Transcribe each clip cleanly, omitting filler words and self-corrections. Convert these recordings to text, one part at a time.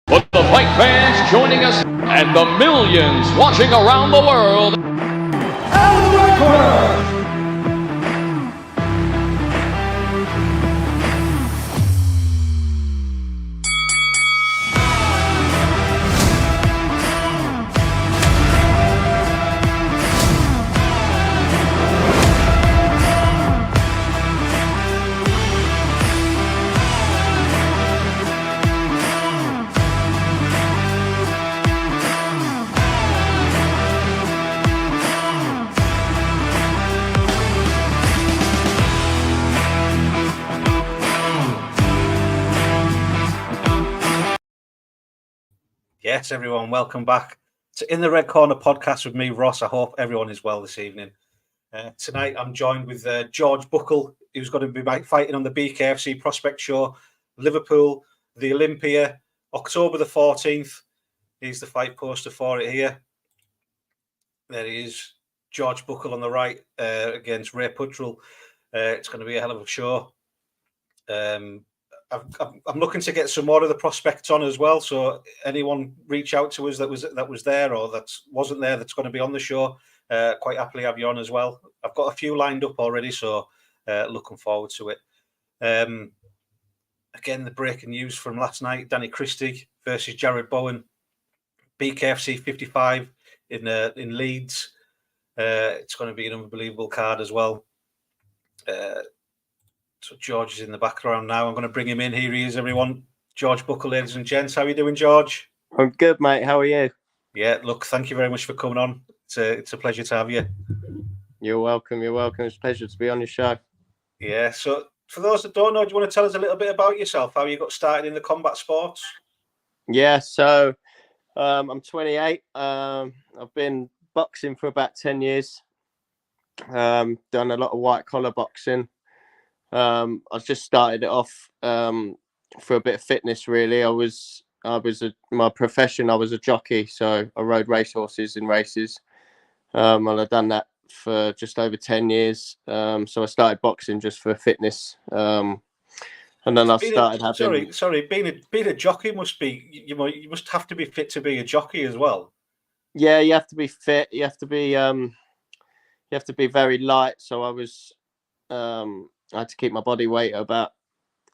For the fight fans joining us and the millions watching around the world. Yes, everyone, welcome back to In the Red Corner podcast with me, Ross. I hope everyone is well this evening. Tonight, I'm joined with George Buckell, who's going to be fighting on the BKFC Prospect show, Liverpool, the Olympia, October the 14th. Here's the fight poster for it here. There he is, George Buckell on the right against Ray Puttrell. It's going to be a hell of a show. I'm looking to get some more of the prospects on as well. So anyone reach out to us that was there or that wasn't there that's going to be on the show, quite happily have you on as well. I've got a few lined up already, so looking forward to it. Again, the breaking news from last night: Danny Christie versus Jared Bowen, BKFC 55 in Leeds. It's going to be an unbelievable card as well. So George is in the background now. I'm going to bring him in. Here he is, everyone. George Buckell, ladies and gents. How are you doing, George? I'm good, mate. How are you? Yeah, look, thank you very much for coming on. It's a pleasure to have you. You're welcome. You're welcome. It's a pleasure to be on your show. Yeah, so for those that don't know, do you want to tell us a little bit about yourself, how you got started in the combat sports? Yeah, so I'm 28. I've been boxing for about 10 years. Done a lot of white-collar boxing. I just started it off for a bit of fitness, really. My profession, I was a jockey, so I rode racehorses in races. And I've done that for just over 10 years. So I started boxing just for fitness. And then I started having... Sorry, being a jockey must be, you must have to be fit to be a jockey as well. Yeah, you have to be fit. You have to be very light. So I had to keep my body weight at about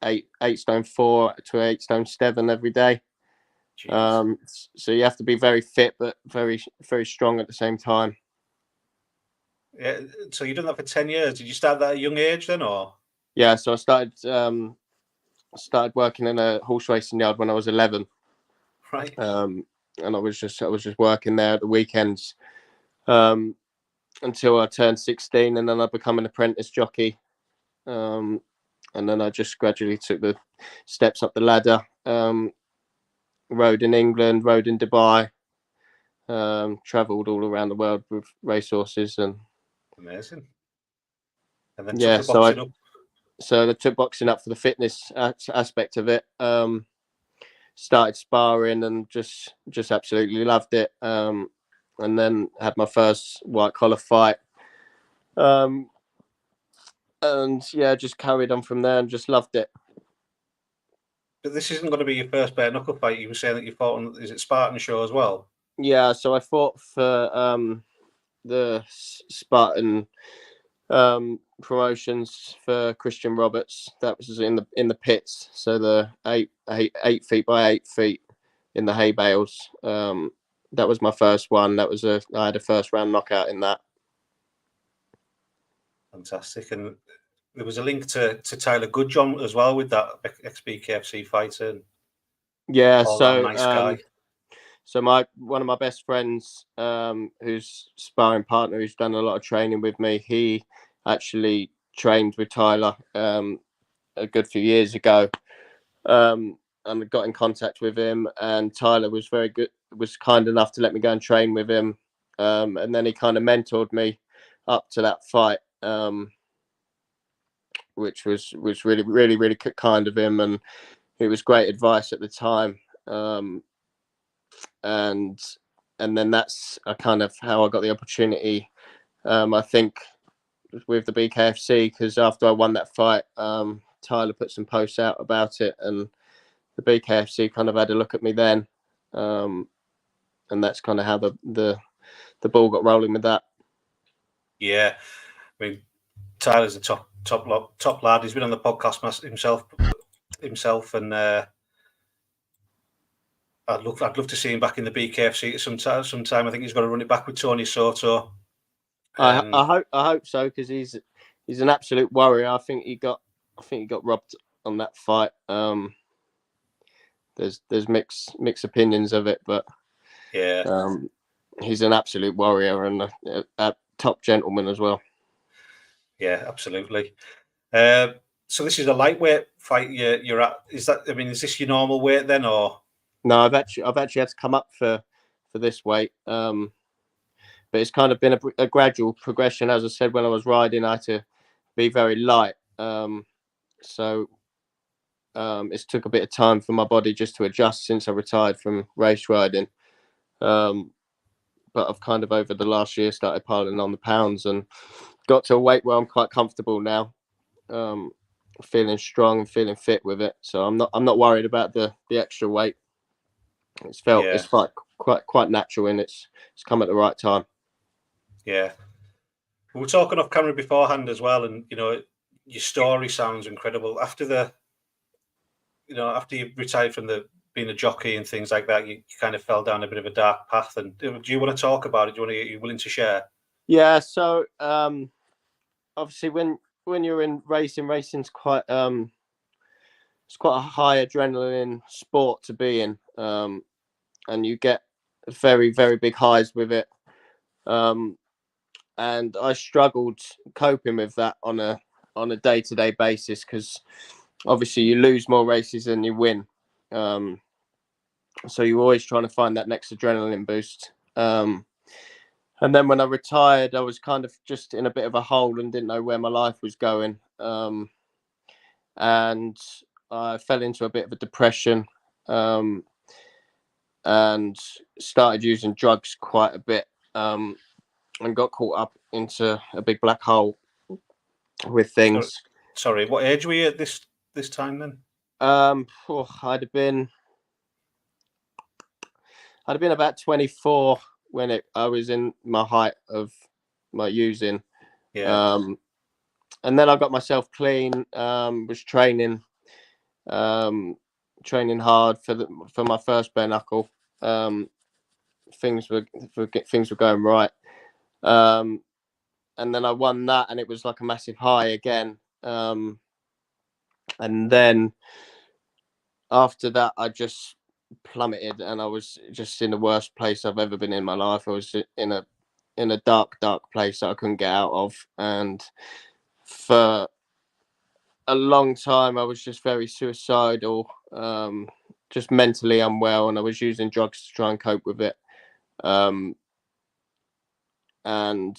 8 stone 4 to 8 stone 7 every day. So you have to be very fit, but very, very strong at the same time. Yeah. So you've done that for 10 years. Did you start that at a young age then, or? Yeah. So I started working in a horse racing yard when I was 11. Right. And I was just working there at the weekends until I turned 16, and then I became an apprentice jockey. And then I just gradually took the steps up the ladder. Rode in England, rode in Dubai, travelled all around the world with racehorses. And amazing. And then yeah, took the boxing up. So I took boxing up for the fitness aspect of it. Started sparring and just absolutely loved it. And then had my first white collar fight. And yeah, just carried on from there and just loved it. But this isn't going to be your first bare knuckle fight. You were saying that you fought on, is it Spartan show as well? Yeah, so I fought for the Spartan promotions for Christian Roberts. That was in the pits. So the 8 feet by 8 feet in the hay bales. That was my first one. I had a first round knockout in that. Fantastic. And there was a link to Tyler Goodjohn as well with that ex-BKFC fighter. Yeah, so nice guy. So one of my best friends, who's sparring partner, who's done a lot of training with me, he actually trained with Tyler a good few years ago. And I got in contact with him, and Tyler was very good, was kind enough to let me go and train with him. And then he kind of mentored me up to that fight. Which was really, really, really kind of him, and it was great advice at the time. And then that's kind of how I got the opportunity. I think with the BKFC, because after I won that fight, Tyler put some posts out about it, and the BKFC kind of had a look at me then, and that's kind of how the ball got rolling with that. Yeah, I mean, Tyler's a top lad. He's been on the podcast himself, and I'd love to see him back in the BKFC sometime. I think he's got to run it back with Tony Soto. I hope so, because he's an absolute warrior. I think he got robbed on that fight. There's mixed opinions of it, but yeah, he's an absolute warrior and a top gentleman as well. Yeah, absolutely. So this is a lightweight fight you're at. Is this your normal weight then, or? No, I've actually had to come up for this weight. But it's kind of been a gradual progression. As I said, when I was riding, I had to be very light. So it's took a bit of time for my body just to adjust since I retired from race riding. But I've kind of over the last year started piling on the pounds and got to a weight where I'm quite comfortable now. Feeling strong and feeling fit with it. So I'm not worried about the extra weight. It's quite natural, and it's come at the right time. Yeah, we were talking off camera beforehand as well, and your story sounds incredible. After you retired from being a jockey and things like that, you kind of fell down a bit of a dark path. And do you want to talk about it? Are you willing to share? Yeah. So obviously, when you're in racing's quite it's quite a high adrenaline sport to be in, and you get very, very big highs with it. And I struggled coping with that on a day-to-day basis, because obviously you lose more races than you win. So you're always trying to find that next adrenaline boost. And then when I retired, I was kind of just in a bit of a hole and didn't know where my life was going. And I fell into a bit of a depression, and started using drugs quite a bit. And got caught up into a big black hole with things. Sorry, what age were you at this time then? I'd have been about 24 when I was in my height of my using. Yeah. And then I got myself clean. Was training hard for my first bare knuckle. Things were going right. And then I won that, and it was like a massive high again. And then after that, I just plummeted, and I was just in the worst place I've ever been in my life. I was in a dark place that I couldn't get out of, and for a long time I was just very suicidal, just mentally unwell, and I was using drugs to try and cope with it. And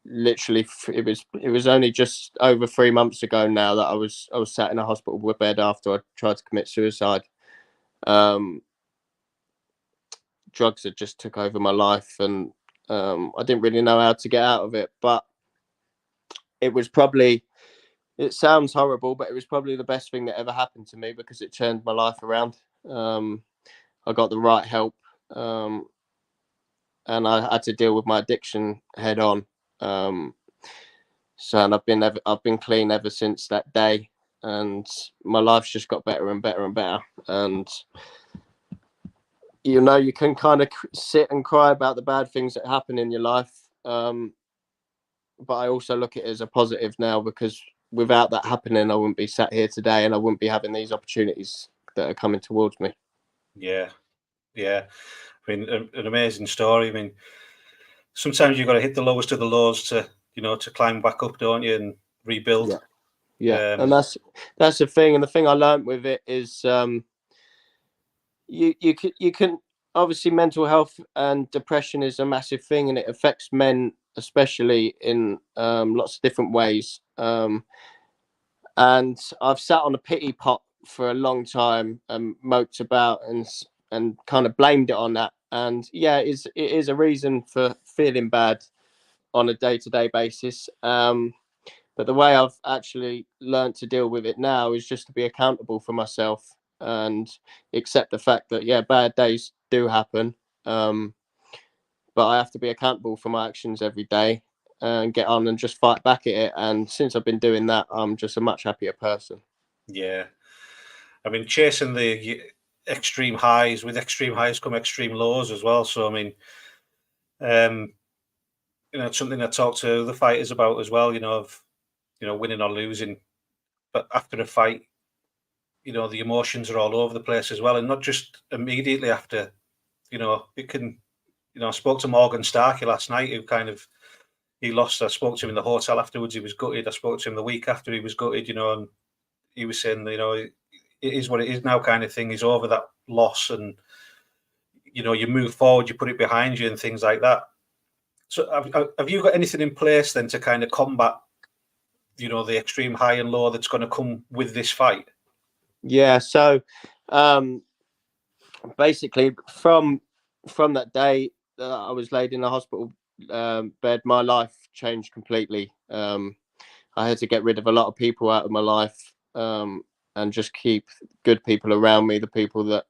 literally, it was only just over 3 months ago now that I was sat in a hospital bed after I tried to commit suicide. Drugs had just took over my life, and I didn't really know how to get out of it. But it sounds horrible, but it was probably the best thing that ever happened to me, because it turned my life around. I got the right help, and I had to deal with my addiction head on. And I've been clean ever since that day, and my life's just got better and better and better. And you can kind of sit and cry about the bad things that happen in your life, but I also look at it as a positive now, because without that happening, I wouldn't be sat here today, and I wouldn't be having these opportunities that are coming towards me. Yeah. I mean, an amazing story. I mean, sometimes you've got to hit the lowest of the lows to climb back up, don't you, and rebuild. Yeah. And that's the thing. And the thing I learned with it is, you can obviously, mental health and depression is a massive thing, and it affects men especially in lots of different ways. And I've sat on a pity pot for a long time and moped about and kind of blamed it on that. And yeah, it is a reason for feeling bad on a day-to-day basis. But the way I've actually learned to deal with it now is just to be accountable for myself, and accept the fact that, yeah, bad days do happen. But I have to be accountable for my actions every day and get on and just fight back at it. And since I've been doing that, I'm just a much happier person. Yeah. I mean, chasing the extreme highs, with extreme highs come extreme lows as well. So, I mean, it's something I talk to the fighters about as well, of, winning or losing. But after a fight, the emotions are all over the place as well. And not just immediately after, it can, I spoke to Morgan Starkey last night, who he lost. I spoke to him in the hotel afterwards. He was gutted. I spoke to him the week after. He was gutted, and he was saying, it is what it is now, kind of thing. He's over that loss, and you move forward, you put it behind you, and things like that. So, have you got anything in place then to kind of combat, the extreme high and low that's going to come with this fight? Yeah. So, basically, from that day that I was laid in the hospital bed, my life changed completely. I had to get rid of a lot of people out of my life, and just keep good people around me, the people that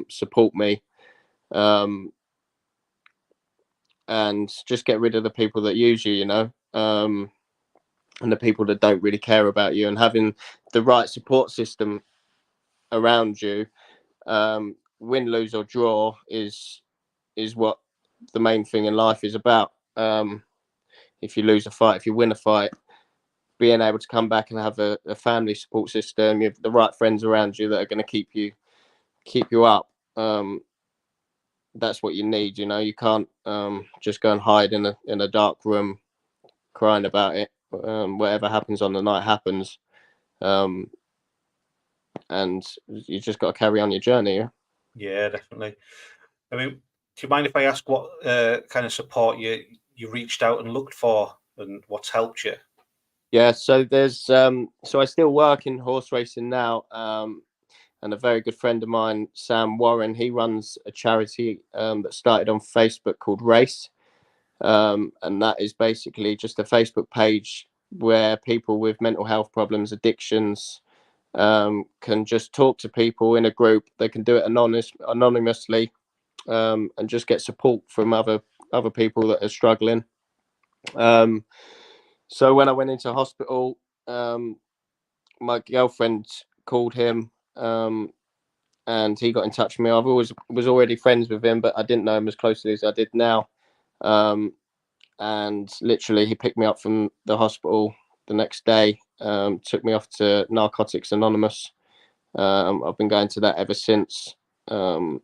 support me, and just get rid of the people that use you, and the people that don't really care about you, and having the right support system around you, win, lose or draw, is what the main thing in life is about. If you lose a fight, if you win a fight, being able to come back and have a family support system, you have the right friends around you that are going to keep you up. That's what you need. You can't just go and hide in a dark room crying about it. Whatever happens on the night happens, and you just got to carry on your journey. Yeah, definitely. I mean, do you mind if I ask what kind of support you reached out and looked for, and what's helped you? Yeah, so there's so I still work in horse racing now, and a very good friend of mine, Sam Warren, he runs a charity that started on Facebook called Race, and that is basically just a Facebook page where people with mental health problems, addictions, can just talk to people in a group. They can do it anonymously, and just get support from other people that are struggling. So when I went into hospital, my girlfriend called him, and he got in touch with me. I've always was already friends with him, but I didn't know him as closely as I did now. And literally, he picked me up from the hospital the next day, took me off to Narcotics Anonymous. I've been going to that ever since, and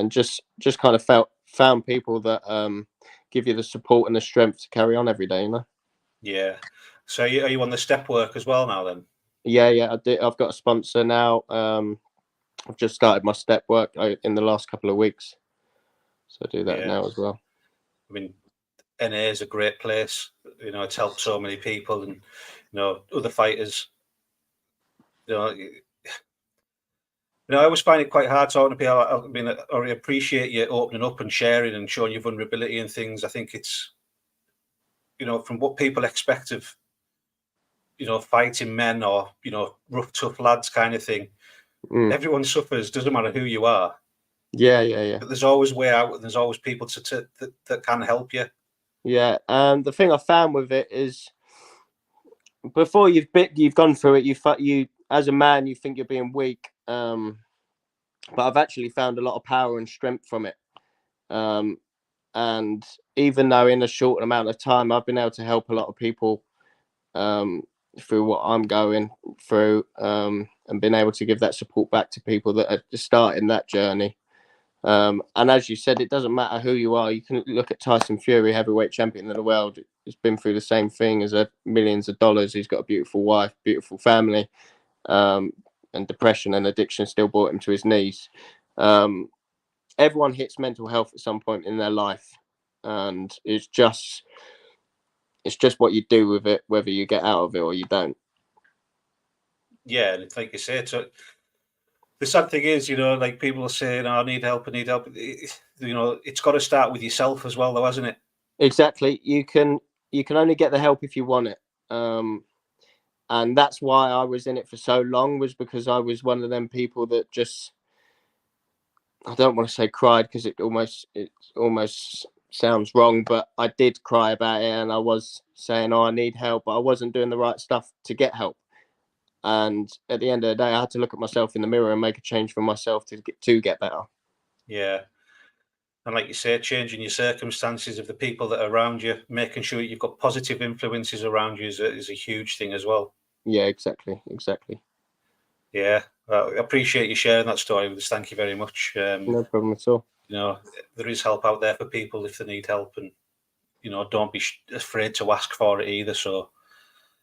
just kind of found people that give you the support and the strength to carry on every day. Yeah. So are you on the step work as well now then? Yeah, I did. I've got a sponsor now. I've just started my step work in the last couple of weeks, so I do that now as well. I mean, NA is a great place. It's helped so many people, and other fighters. I always find it quite hard talking to people. I mean, I appreciate you opening up and sharing and showing your vulnerability and things. I think it's, from what people expect of, fighting men or, rough, tough lads kind of thing. Everyone suffers, doesn't matter who you are. Yeah. But there's always a way out, and there's always people that can help you. Yeah, and the thing I found with it is, before you've gone through it, you as a man, you think you're being weak, but I've actually found a lot of power and strength from it. And even though in a short amount of time, I've been able to help a lot of people through what I'm going through, and been able to give that support back to people that are just starting that journey. And as you said, it doesn't matter who you are. You can look at Tyson Fury, heavyweight champion of the world. He's been through the same thing, as millions of dollars. He's got a beautiful wife, beautiful family, and depression and addiction still brought him to his knees. Everyone hits mental health at some point in their life, and it's just what you do with it, whether you get out of it or you don't. Yeah, and like you say, so the sad thing is, like people are saying, "I need help. It's got to start with yourself as well, though, hasn't it?" Exactly. You can only get the help if you want it. and that's why I was in it for so long, was because I was one of them people that just, I don't want to say cried because it almost sounds wrong, but I did cry about it, and I was saying, "Oh, I need help," but I wasn't doing the right stuff to get help. And at the end of the day, I had to look at myself in the mirror and make a change for myself to get better. Yeah. And like you say, changing your circumstances of the people that are around you, making sure you've got positive influences around you is a huge thing as well. Yeah, exactly. Yeah. Well, I appreciate you sharing that story with us. Thank you very much. No problem at all. There is help out there for people if they need help, and don't be afraid to ask for it either. So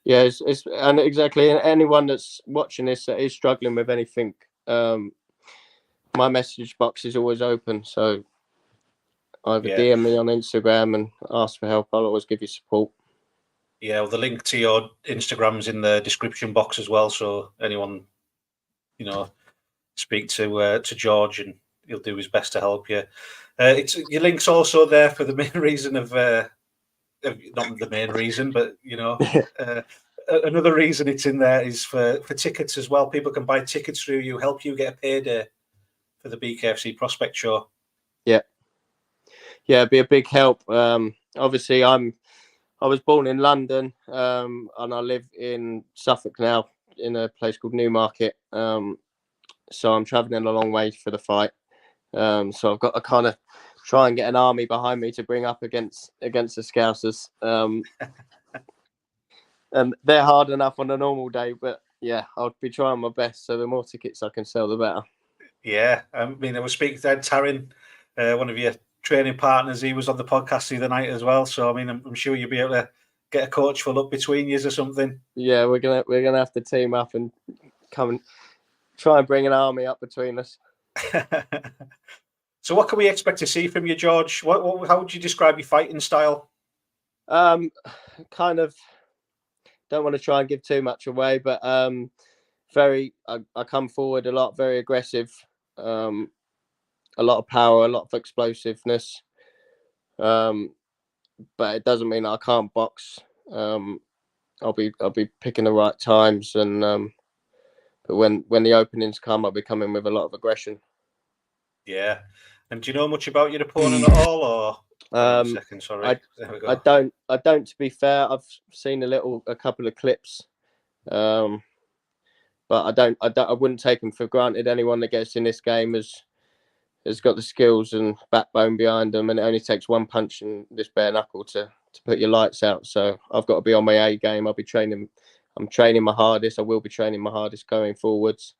yeah, and exactly, and anyone that's watching this that is struggling with anything, my message box is always open. So either DM me on Instagram and ask for help. I'll always give you support. Yeah, well, the link to your Instagram's in the description box as well. So anyone, speak to George, and he'll do his best to help you. Your link's also there for the main reason of not the main reason, but another reason it's in there is for tickets as well. People can buy tickets through you, help you get a payday for the BKFC Prospect show. Yeah, it'd be a big help. Obviously, I was born in London, and I live in Suffolk now, in a place called Newmarket. So I'm travelling a long way for the fight. So I've got to kind of try and get an army behind me to bring up against the Scousers. And they're hard enough on a normal day, but yeah, I'll be trying my best. So the more tickets I can sell, the better. Yeah, I mean, I was speaking to Ed Tarrin, one of your training partners. He was on the podcast the other night as well. So I mean, I'm sure you'll be able to get a coach full up between you or something. Yeah, we're gonna have to team up and come and try and bring an army up between us. So what can we expect to see from you, George? How would you describe your fighting style? Kind of don't want to try and give too much away, but I come forward a lot, very aggressive, a lot of power, a lot of explosiveness. But it doesn't mean I can't box. I'll be picking the right times, and but when the openings come, I'll be coming with a lot of aggression. Yeah. And do you know much about your opponent at all, or? Second, sorry. There we go. I don't. To be fair, I've seen a couple of clips, but I wouldn't take him for granted. Anyone that gets in this game has got the skills and backbone behind them, and it only takes one punch and this bare knuckle to put your lights out. So I've got to be on my A game. I'm training my hardest. I will be training my hardest going forwards,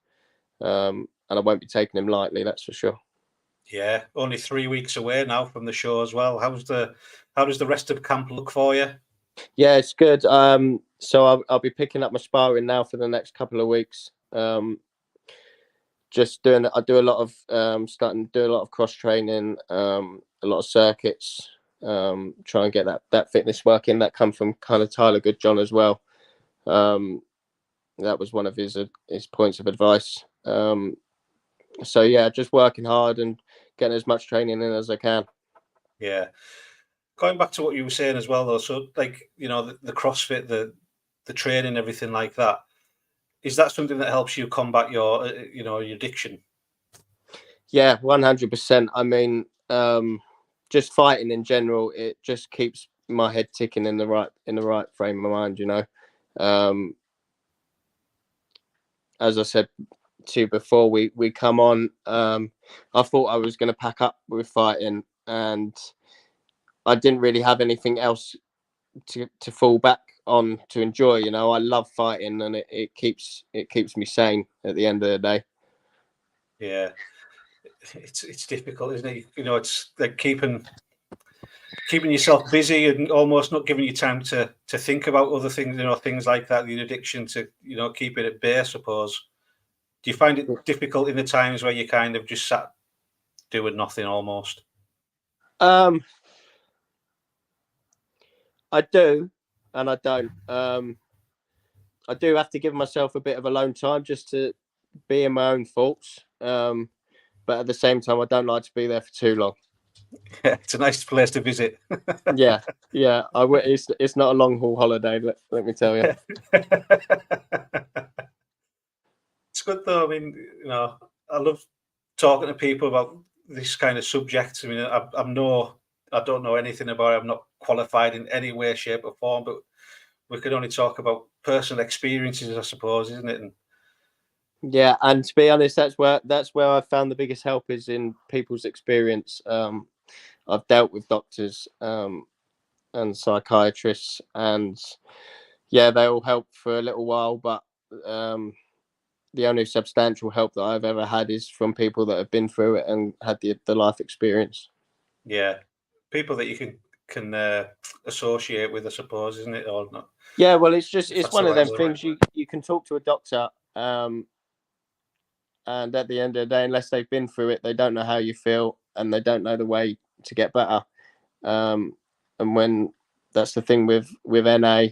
and I won't be taking him lightly. That's for sure. Yeah, only 3 weeks away now from the show as well. How does the rest of camp look for you? Yeah, it's good. So I'll be picking up my sparring now for the next couple of weeks. Just doing it. I do a lot of starting to do a lot of cross training, a lot of circuits. Try and get that fitness work in. That come from kind of Tyler Goodjohn as well. That was one of his points of advice. So yeah, just working hard and getting as much training in as I can. Yeah. Going back to what you were saying as well, though, so like the CrossFit, the training, everything like that, is that something that helps you combat your your addiction? Yeah, 100%. I mean, just fighting in general, it just keeps my head ticking in the right frame of mind. As I said to you before we come on, I thought I was going to pack up with fighting, and I didn't really have anything else to fall back on to enjoy. I love fighting, and it keeps me sane at the end of the day. Yeah, it's difficult, isn't it? It's like keeping yourself busy and almost not giving you time to think about other things. Things like that, the addiction to keep it at bay, I suppose. Do you find it difficult in the times where you kind of just sat doing nothing almost? I do, and I don't. I do have to give myself a bit of alone time just to be in my own thoughts. But at the same time, I don't like to be there for too long. Yeah, it's a nice place to visit. Yeah. It's not a long haul holiday. Let me tell you. It's good though. I mean, I love talking to people about this kind of subject. I mean, I don't know anything about it. I'm not qualified in any way, shape, or form. But we can only talk about personal experiences, I suppose, isn't it? And yeah, and to be honest, that's where I've found the biggest help is in people's experience. I've dealt with doctors and psychiatrists, and yeah, they all help for a little while, but the only substantial help that I've ever had is from people that have been through it and had the life experience. yeah, people that you can associate with, I suppose, isn't it, or not? Yeah, well, it's That's one the of right them word. things you can talk to a doctor, and at the end of the day, unless they've been through it, they don't know how you feel and they don't know the way to get better. And when that's the thing with NA,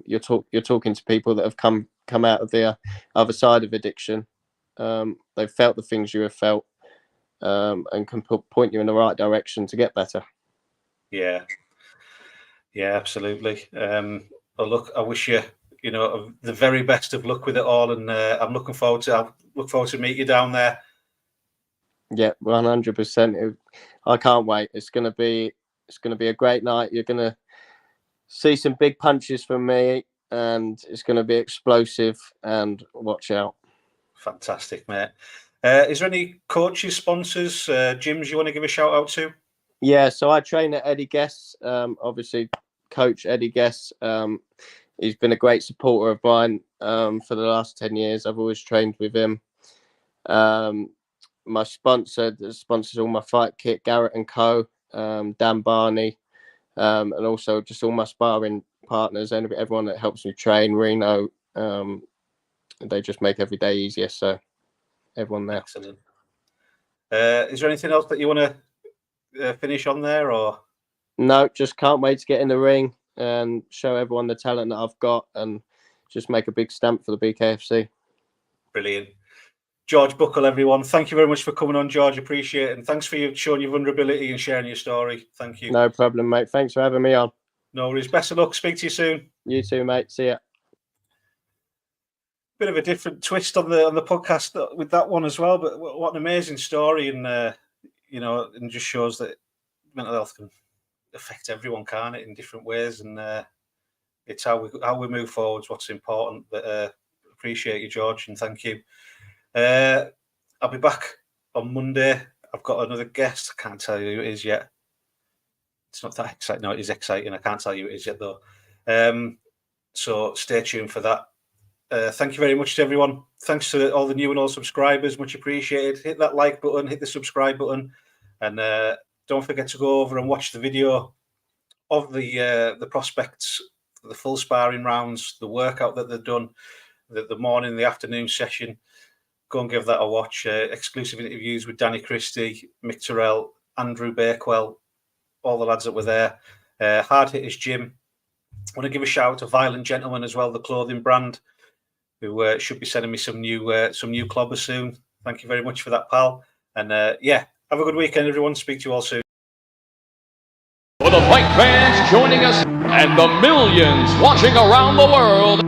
you're talking to people that have come out of the other side of addiction. They've felt the things you have felt, and can point you in the right direction to get better. Yeah, absolutely. Well, look, I wish you the very best of luck with it all, and I'm looking forward to meet you down there. Yeah, 100%. I can't wait. It's gonna be a great night. You're gonna see some big punches from me, and it's gonna be explosive. And watch out. Fantastic, mate. Is there any coaches, sponsors, gyms you want to give a shout out to? Yeah, so I train at Eddie Guess. Obviously, Coach Eddie Guess. He's been a great supporter of mine for the last 10 years. I've always trained with him. My sponsor that sponsors all my fight kit, Garrett and Co. Dan Barney, and also just all my sparring partners and everyone that helps me train. Reno, they just make every day easier. So everyone there. Excellent. Is there anything else that you want to finish on there, or? No, just can't wait to get in the ring and show everyone the talent that I've got and just make a big stamp for the BKFC. Brilliant. George Buckell, everyone. Thank you very much for coming on, George. Appreciate it. And thanks for showing your vulnerability and sharing your story. Thank you. No problem, mate. Thanks for having me on. No worries. Best of luck. Speak to you soon. You too, mate. See ya. Bit of a different twist on the podcast with that one as well, but what an amazing story, and and just shows that mental health can affect everyone, can't it, in different ways, and it's how we move forwards, what's important. But appreciate you, George, and thank you. I'll be back on Monday. I've got another guest. I can't tell you who it is yet. It's not that exciting. No, it is exciting. I can't tell you who it is yet, though. So stay tuned for that. Thank you very much to everyone. Thanks to all the new and old subscribers. Much appreciated. Hit that like button, hit the subscribe button, and don't forget to go over and watch the video of the prospects, the full sparring rounds, the workout that they've done, the morning, the afternoon session. Go and give that a watch. Exclusive interviews with Danny Christie, Mick Terrell, Andrew Bakewell, all the lads that were there. Hard Hitters Gym. I want to give a shout out to Violent Gentleman as well, the clothing brand, who should be sending me some new clobbers soon. Thank you very much for that, pal. And have a good weekend, everyone. Speak to you all soon. For the fight fans joining us and the millions watching around the world,